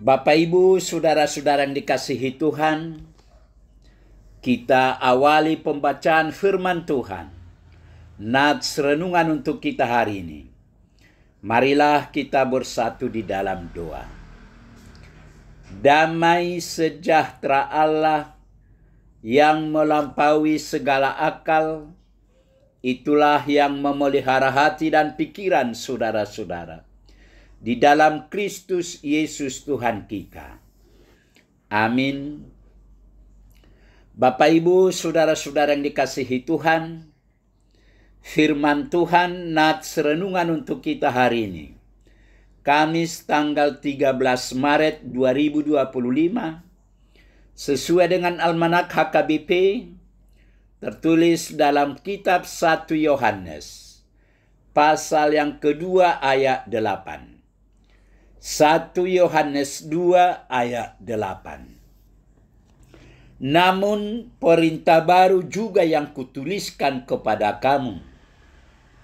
Bapak, Ibu, saudara-saudara yang dikasihi Tuhan, kita awali pembacaan firman Tuhan. Nats renungan untuk kita hari ini. Marilah kita bersatu di dalam doa. Damai sejahtera Allah yang melampaui segala akal, itulah yang memelihara hati dan pikiran saudara-saudara di dalam Kristus Yesus Tuhan kita. Amin. Bapak, Ibu, saudara-saudara yang dikasihi Tuhan, firman Tuhan nats renungan untuk kita hari ini. Kamis tanggal 13 Maret 2025, sesuai dengan Almanak HKBP, tertulis dalam kitab 1 Yohanes, pasal yang kedua ayat 8. 1 Yohanes 2 ayat 8. Namun perintah baru juga yang kutuliskan kepada kamu,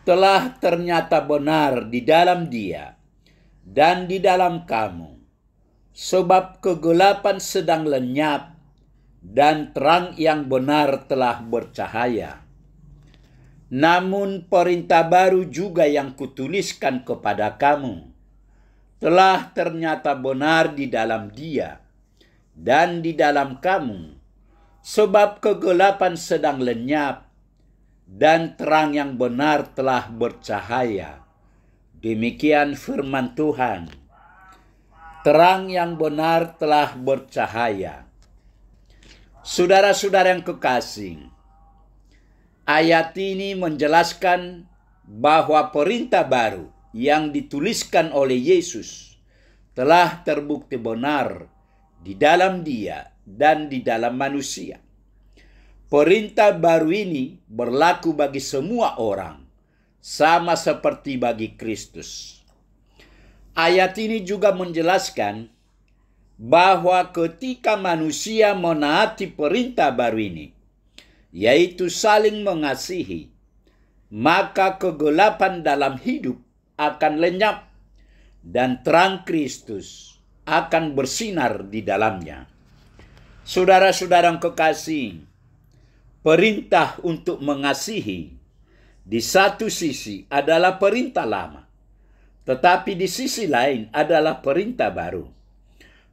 telah ternyata benar di dalam Dia dan di dalam kamu, sebab kegelapan sedang lenyap dan terang yang benar telah bercahaya. Namun perintah baru juga yang kutuliskan kepada kamu, telah ternyata benar di dalam Dia dan di dalam kamu, sebab kegelapan sedang lenyap dan terang yang benar telah bercahaya. Demikian firman Tuhan. Terang yang benar telah bercahaya. Saudara-saudara yang kekasih, ayat ini menjelaskan bahwa perintah baru yang dituliskan oleh Yesus telah terbukti benar di dalam Dia dan di dalam manusia. Perintah baru ini berlaku bagi semua orang, sama seperti bagi Kristus. Ayat ini juga menjelaskan bahwa ketika manusia menaati perintah baru ini, yaitu saling mengasihi, maka kegelapan dalam hidup akan lenyap dan terang Kristus akan bersinar di dalamnya. Saudara-saudara yang kekasih, perintah untuk mengasihi di satu sisi adalah perintah lama, tetapi di sisi lain adalah perintah baru.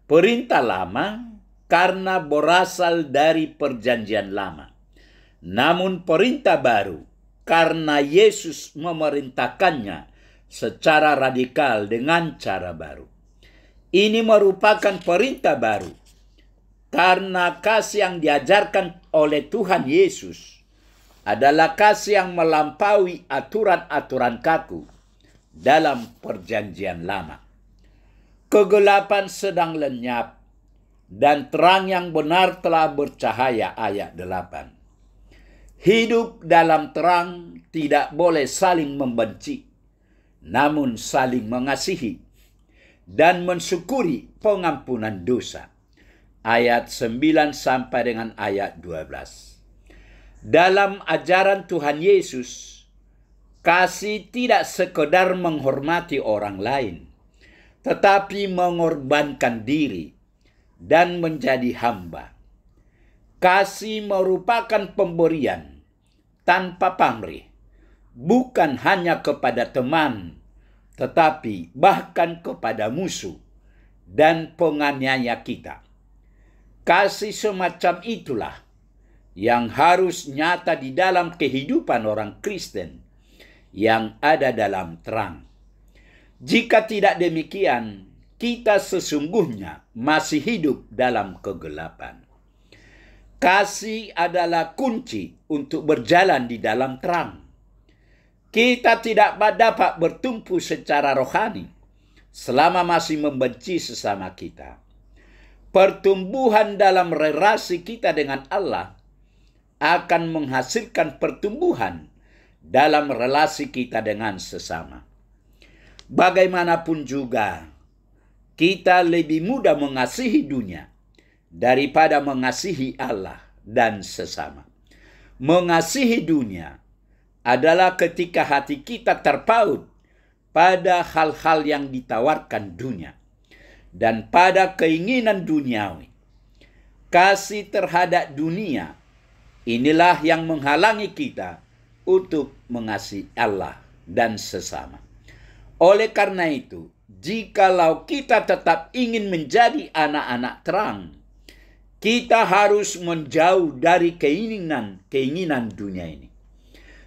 Perintah lama karena berasal dari perjanjian lama, namun perintah baru karena Yesus memerintahkannya secara radikal dengan cara baru. Ini merupakan perintah baru karena kasih yang diajarkan oleh Tuhan Yesus adalah kasih yang melampaui aturan-aturan kaku dalam perjanjian lama. Kegelapan sedang lenyap dan terang yang benar telah bercahaya, ayat 8. Hidup dalam terang tidak boleh saling membenci, namun saling mengasihi dan mensyukuri pengampunan dosa. Ayat 9 sampai dengan ayat 12. Dalam ajaran Tuhan Yesus, kasih tidak sekedar menghormati orang lain, tetapi mengorbankan diri dan menjadi hamba. Kasih merupakan pemberian tanpa pamrih, bukan hanya kepada teman, tetapi bahkan kepada musuh dan penganiaya kita. Kasih semacam itulah yang harus nyata di dalam kehidupan orang Kristen yang ada dalam terang. Jika tidak demikian, kita sesungguhnya masih hidup dalam kegelapan. Kasih adalah kunci untuk berjalan di dalam terang. Kita tidak dapat bertumpu secara rohani selama masih membenci sesama kita. Pertumbuhan dalam relasi kita dengan Allah akan menghasilkan pertumbuhan dalam relasi kita dengan sesama. Bagaimanapun juga, kita lebih mudah mengasihi dunia daripada mengasihi Allah dan sesama. Mengasihi dunia adalah ketika hati kita terpaut pada hal-hal yang ditawarkan dunia. dan pada keinginan duniawi. Kasih terhadap dunia, inilah yang menghalangi kita untuk mengasihi Allah dan sesama. Oleh karena itu, jikalau kita tetap ingin menjadi anak-anak terang, kita harus menjauh dari keinginan dunia ini,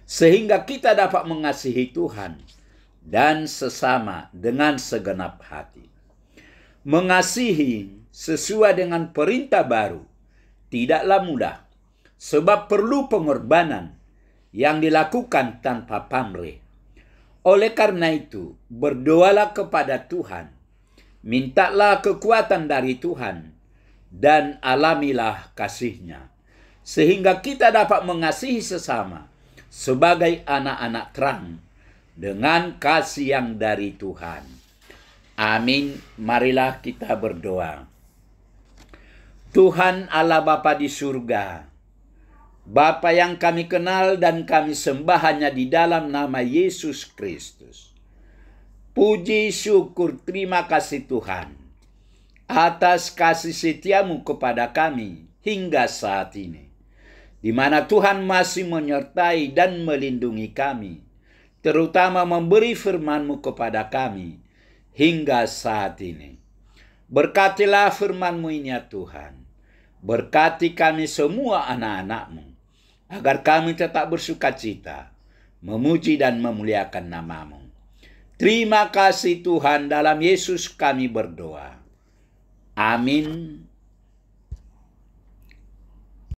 sehingga kita dapat mengasihi Tuhan dan sesama dengan segenap hati. Mengasihi sesuai dengan perintah baru tidaklah mudah, sebab perlu pengorbanan yang dilakukan tanpa pamrih. Oleh karena itu, berdoalah kepada Tuhan, mintalah kekuatan dari Tuhan, dan alamilah kasih-Nya, sehingga kita dapat mengasihi sesama sebagai anak-anak terang dengan kasih yang dari Tuhan. Amin. Marilah kita berdoa. Tuhan Allah Bapa di surga, Bapa yang kami kenal dan kami sembah hanya di dalam nama Yesus Kristus. Puji, syukur, terima kasih Tuhan atas kasih setiamu kepada kami hingga saat ini, di mana Tuhan masih menyertai dan melindungi kami, terutama memberi firman-Mu kepada kami hingga saat ini. Berkatilah firman-Mu ini ya Tuhan. Berkati kami semua anak-anak-Mu, agar kami tetap bersukacita, memuji dan memuliakan nama-Mu. Terima kasih Tuhan, dalam Yesus kami berdoa. Amin.